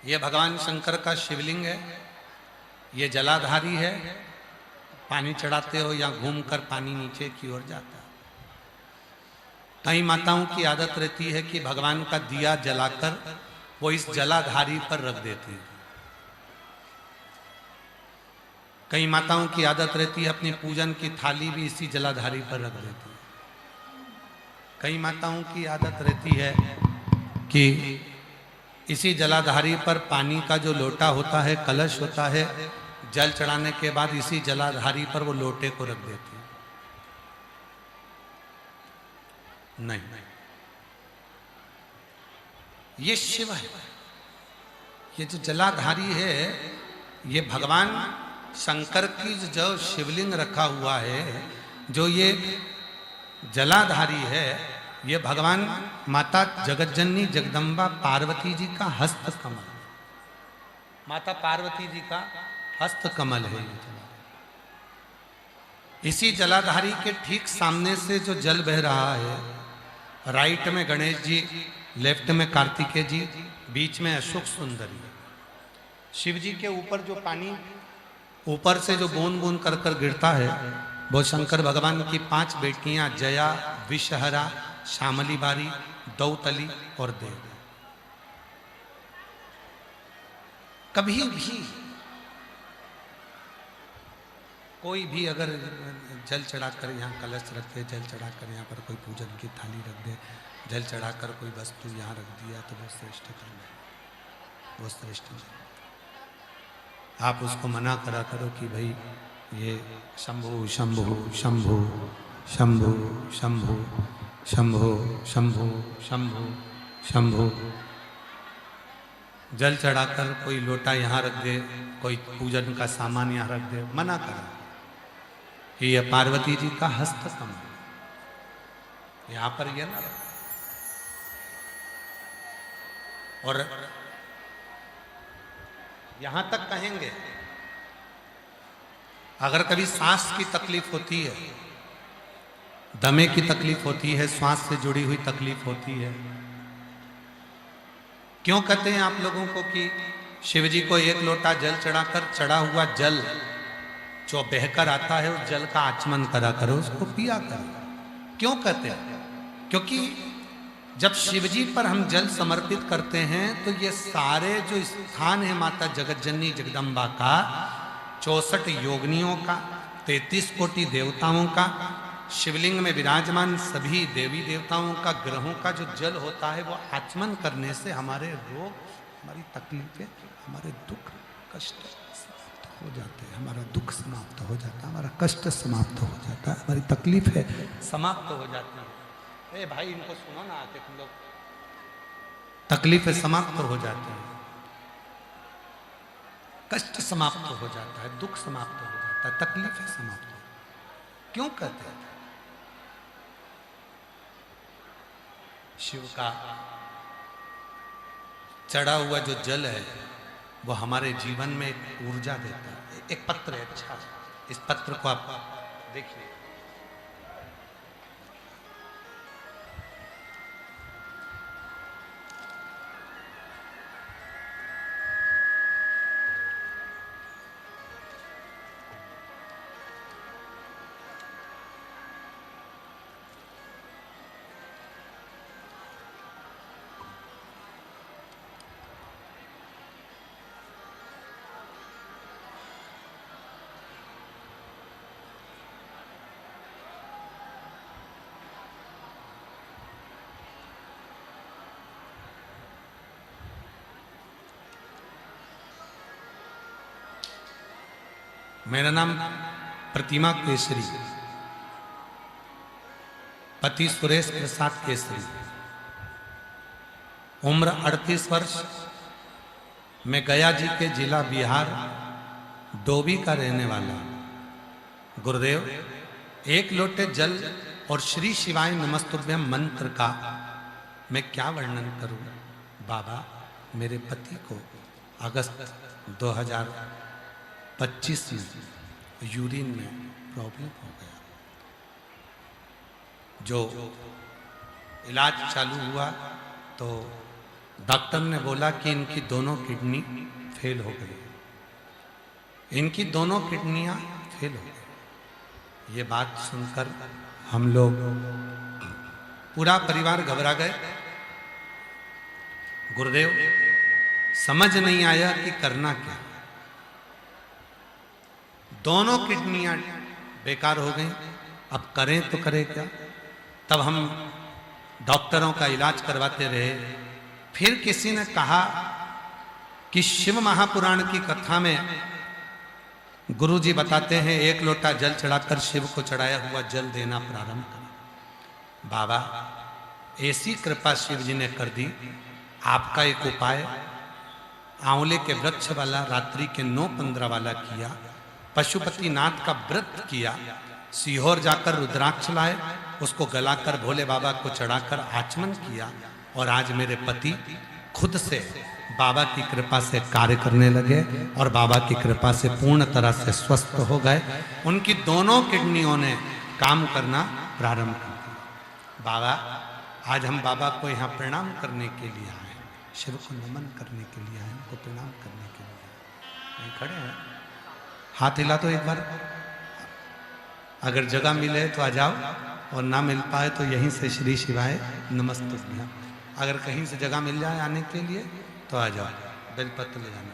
ये भगवान शंकर का शिवलिंग है, ये जलाधारी है। पानी चढ़ाते हो या घूमकर पानी नीचे की ओर जाता है। कई माताओं की आदत रहती है कि भगवान का दिया जलाकर वो इस जलाधारी पर रख देती है। कई माताओं की आदत रहती है अपनी पूजन की थाली भी इसी जलाधारी पर रख देती है। कई माताओं की आदत रहती है कि इसी जलाधारी पर पानी का जो लोटा होता है, कलश होता है, जल चढ़ाने के बाद इसी जलाधारी पर वो लोटे को रख देती है। नहीं, ये शिव है। ये जो जलाधारी है, ये भगवान शंकर की जो शिवलिंग रखा हुआ है, जो ये जलाधारी है, ये भगवान माता जगतजननी जगदम्बा पार्वती जी का हस्त कमल, माता पार्वती जी का हस्त कमल है। इसी जलाधारी के ठीक सामने से जो जल बह रहा है, राइट में गणेश जी, लेफ्ट में कार्तिकेय जी, बीच में अशोक सुंदरी। शिव जी के ऊपर जो पानी ऊपर से जो बूंद बूंद कर कर गिरता है, वो शंकर भगवान की 5 बेटियां जया, विषहरा, श्यामली बारी, दौतली और देव। कभी भी कोई भी अगर जल चढ़ाकर यहाँ कलश रख दे, जल चढ़ाकर यहाँ पर कोई पूजन की थाली रख दे, जल चढ़ाकर कोई वस्तु यहाँ रख दिया, तो वो श्रेष्ठ कर्म है, वो श्रेष्ठ है। आप उसको मना करा करो कि भाई ये शंभु शंभु शंभु शंभु शंभु शंभु शंभु शंभु शंभु। जल चढ़ाकर कोई लोटा यहाँ रख दे, कोई पूजन का सामान यहाँ रख दे, मना करा कि यह पार्वती जी का हस्त कमल, यहां पर यह ना। और यहां तक कहेंगे, अगर कभी सांस की तकलीफ होती है, दमे की तकलीफ होती है, श्वास से जुड़ी हुई तकलीफ होती है, क्यों कहते हैं आप लोगों को कि शिव जी को 1 लोटा जल चढ़ाकर चढ़ा हुआ जल जो बहकर आता है, उस जल का आचमन करा करो, उसको पिया करो। क्यों कहते हैं? क्योंकि जब शिव जी पर हम जल समर्पित करते हैं, तो ये सारे जो स्थान है माता जगतजननी जगदम्बा का, 64 योगिनियों का, 33 कोटि देवताओं का, शिवलिंग में विराजमान सभी देवी देवताओं का, ग्रहों का जो जल होता है, वो आचमन करने से हमारे रोग, हमारी तकलीफें, हमारे दुख कष्ट हो जाते हैं, हमारा दुख समाप्त हो जाता है, हमारा कष्ट समाप्त हो जाता है, हमारी तकलीफें समाप्त हो जाती है। ए भाई, इनको सुनो ना आके तुम लोग। तकलीफें समाप्त हो जाती हैं, कष्ट समाप्त हो जाता है, दुख समाप्त हो जाता है, तकलीफें समाप्त हो। क्यों कहते हैं? शिव का चढ़ा हुआ जो जल है, वो हमारे जीवन में एक ऊर्जा देता है। एक पत्र है, अच्छा, इस पत्र को आप देखिए। मेरा नाम प्रतिमा केसरी, पति सुरेश प्रसाद केसरी, उम्र 38 वर्ष, मैं गया जी के जिला बिहार डोभी का रहने वाला। गुरुदेव, 1 लोटे जल और श्री शिवाय नमस्तुभ्यम मंत्र का मैं क्या वर्णन करूं। बाबा, मेरे पति को अगस्त 2025 में यूरिन में प्रॉब्लम हो गया। जो इलाज चालू हुआ तो डॉक्टर ने बोला कि इनकी दोनों किडनी फेल हो गई, इनकी दोनों किडनियां फेल हो गई। ये बात सुनकर हम लोग पूरा परिवार घबरा गए। गुरुदेव समझ नहीं आया कि करना क्या। दोनों किडनियां बेकार हो गई, अब करें तो करें क्या। तब हम डॉक्टरों का इलाज करवाते रहे। फिर किसी ने कहा कि शिव महापुराण की कथा में गुरुजी बताते हैं, एक लोटा जल चढ़ाकर शिव को चढ़ाया हुआ जल देना प्रारंभ करें। बाबा ऐसी कृपा शिव जी ने कर दी। आपका एक उपाय आंवले के वृक्ष वाला रात्रि के 9:15 वाला किया, पशुपतिनाथ का व्रत किया, सीहोर जाकर रुद्राक्ष लाए, उसको गलाकर भोले बाबा को चढ़ाकर आचमन किया, और आज मेरे पति खुद से बाबा की कृपा से कार्य करने लगे और बाबा की कृपा से पूर्ण तरह से स्वस्थ हो गए। उनकी दोनों किडनियों ने काम करना प्रारंभ कर दिया। बाबा आज हम बाबा को यहाँ प्रणाम करने के लिए आए, शिव को नमन करने के लिए आए, उनको प्रणाम करने के लिए आए। खड़े हैं, हाथ हिला तो एक बार। अगर जगह मिले तो आ जाओ, और ना मिल पाए तो यहीं से श्री शिवाय नमस्तुभ्यं। अगर कहीं से जगह मिल जाए आने के लिए तो आ जाओ, बेलपत्र ले जाना।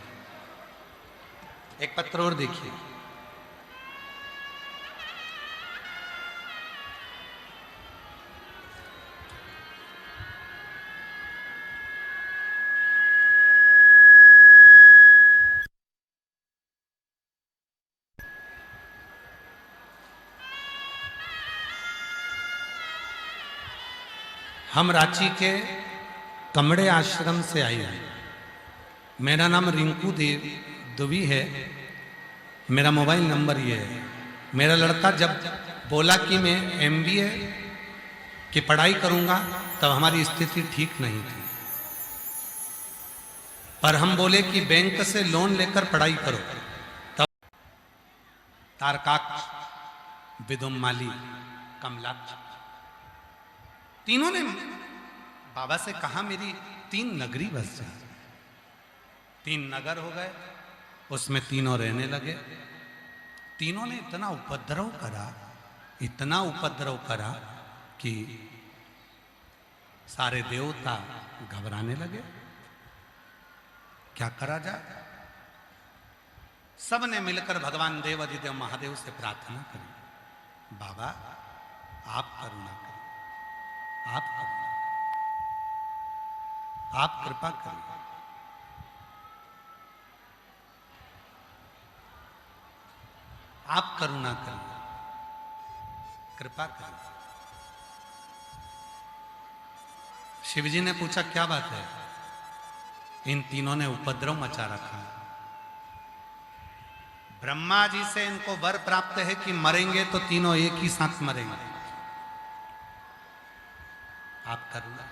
एक पत्र और देखिए। हम रांची के कमड़े आश्रम से आए हैं। मेरा नाम रिंकू देव दुबी है, मेरा मोबाइल नंबर ये है। मेरा लड़का जब बोला कि मैं MBA की पढ़ाई करूंगा तब हमारी स्थिति ठीक नहीं थी, पर हम बोले कि बैंक से लोन लेकर पढ़ाई करो। तब तारकाक्ष, विदुम्माली, कमलाक्ष तीनों ने बाबा से कहा मेरी 3 नगरी बस जाए। 3 नगर हो गए, उसमें तीनों रहने लगे। तीनों ने इतना उपद्रव करा, इतना उपद्रव करा कि सारे देवता घबराने लगे। क्या करा जाए? सबने मिलकर भगवान देव अधिदेव महादेव से प्रार्थना करी, बाबा आप करुणा करें, आप करुणा, आप कृपा करिए। आप करुणा करिए, कृपा करिए। शिवजी ने पूछा क्या बात है? इन तीनों ने उपद्रव मचा रखा है। ब्रह्मा जी से इनको वर प्राप्त है कि मरेंगे तो तीनों एक ही साथ मरेंगे। आप करुणा।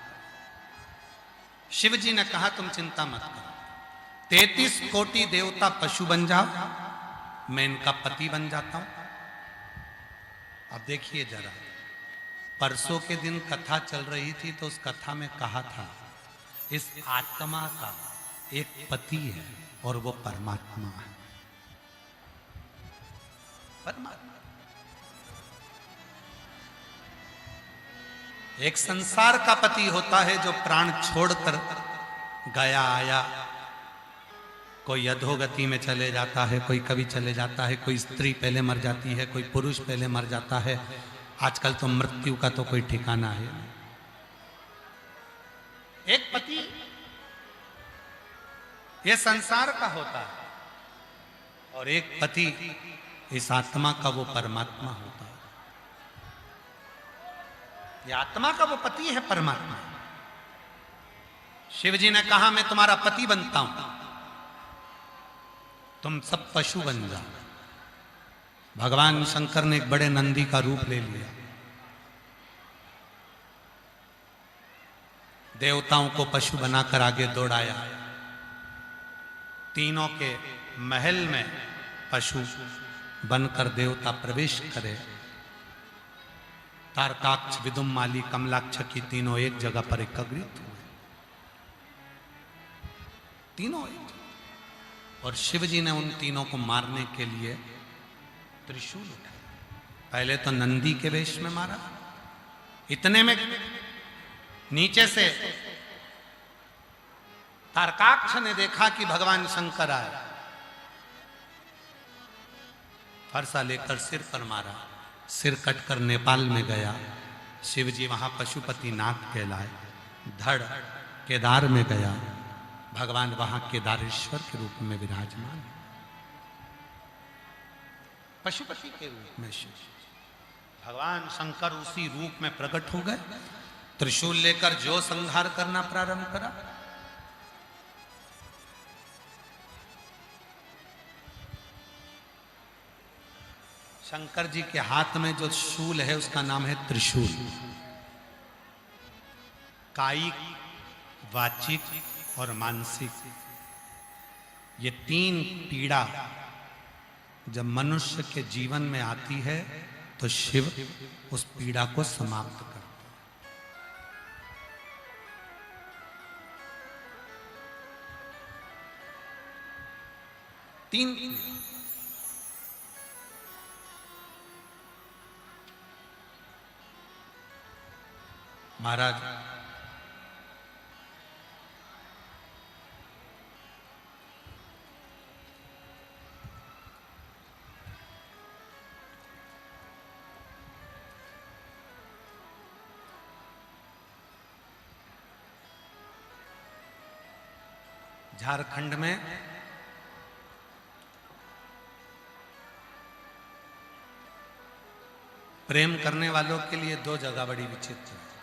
शिव जी ने कहा तुम चिंता मत करो, 33 कोटि देवता पशु बन जाओ, मैं इनका पति बन जाता हूं। अब देखिए जरा, परसों के दिन कथा चल रही थी तो उस कथा में कहा था इस आत्मा का एक पति है और वो परमात्मा है। परमात्मा एक संसार का पति होता है जो प्राण छोड़कर गया आया। कोई अधोगति में चले जाता है, कोई कभी चले जाता है, कोई स्त्री पहले मर जाती है, कोई पुरुष पहले मर जाता है। आजकल तो मृत्यु का तो कोई ठिकाना है। एक पति ये संसार का होता है और एक पति इस आत्मा का वो परमात्मा होता है। ये आत्मा का वो पति है परमात्मा। शिव जी ने कहा मैं तुम्हारा पति बनता हूं, तुम सब पशु बन जाओ। भगवान शंकर ने एक बड़े नंदी का रूप ले लिया, देवताओं को पशु बनाकर आगे दौड़ाया। तीनों के महल में पशु बनकर देवता प्रवेश करे। तारकाक्ष, विदुम्माली, कमलाक्ष की तीनों एक जगह पर एकत्रित हुए। तीनों एक। और शिव जी ने उन तीनों को मारने के लिए त्रिशूल उठाया। पहले तो नंदी के वेश में मारा, इतने में नीचे से तारकाक्ष ने देखा कि भगवान शंकर आए, फरसा लेकर सिर पर मारा, सिर कटकर नेपाल में गया। शिव जी वहां पशुपति नाथ कहलाए। धड़ केदार में गया, भगवान वहां केदारेश्वर के रूप में विराजमान है, पशुपति के रूप में शिव भगवान शंकर उसी रूप में प्रकट हो गए। त्रिशूल लेकर जो संहार करना प्रारंभ करा। शंकर जी के हाथ में जो शूल है उसका नाम है त्रिशूल। कायिक, वाचिक और मानसिक, ये तीन पीड़ा जब मनुष्य के जीवन में आती है तो शिव उस पीड़ा को समाप्त करता है। तीन महाराज झारखंड में प्रेम करने वालों के लिए दो जगह बड़ी विचित्र है।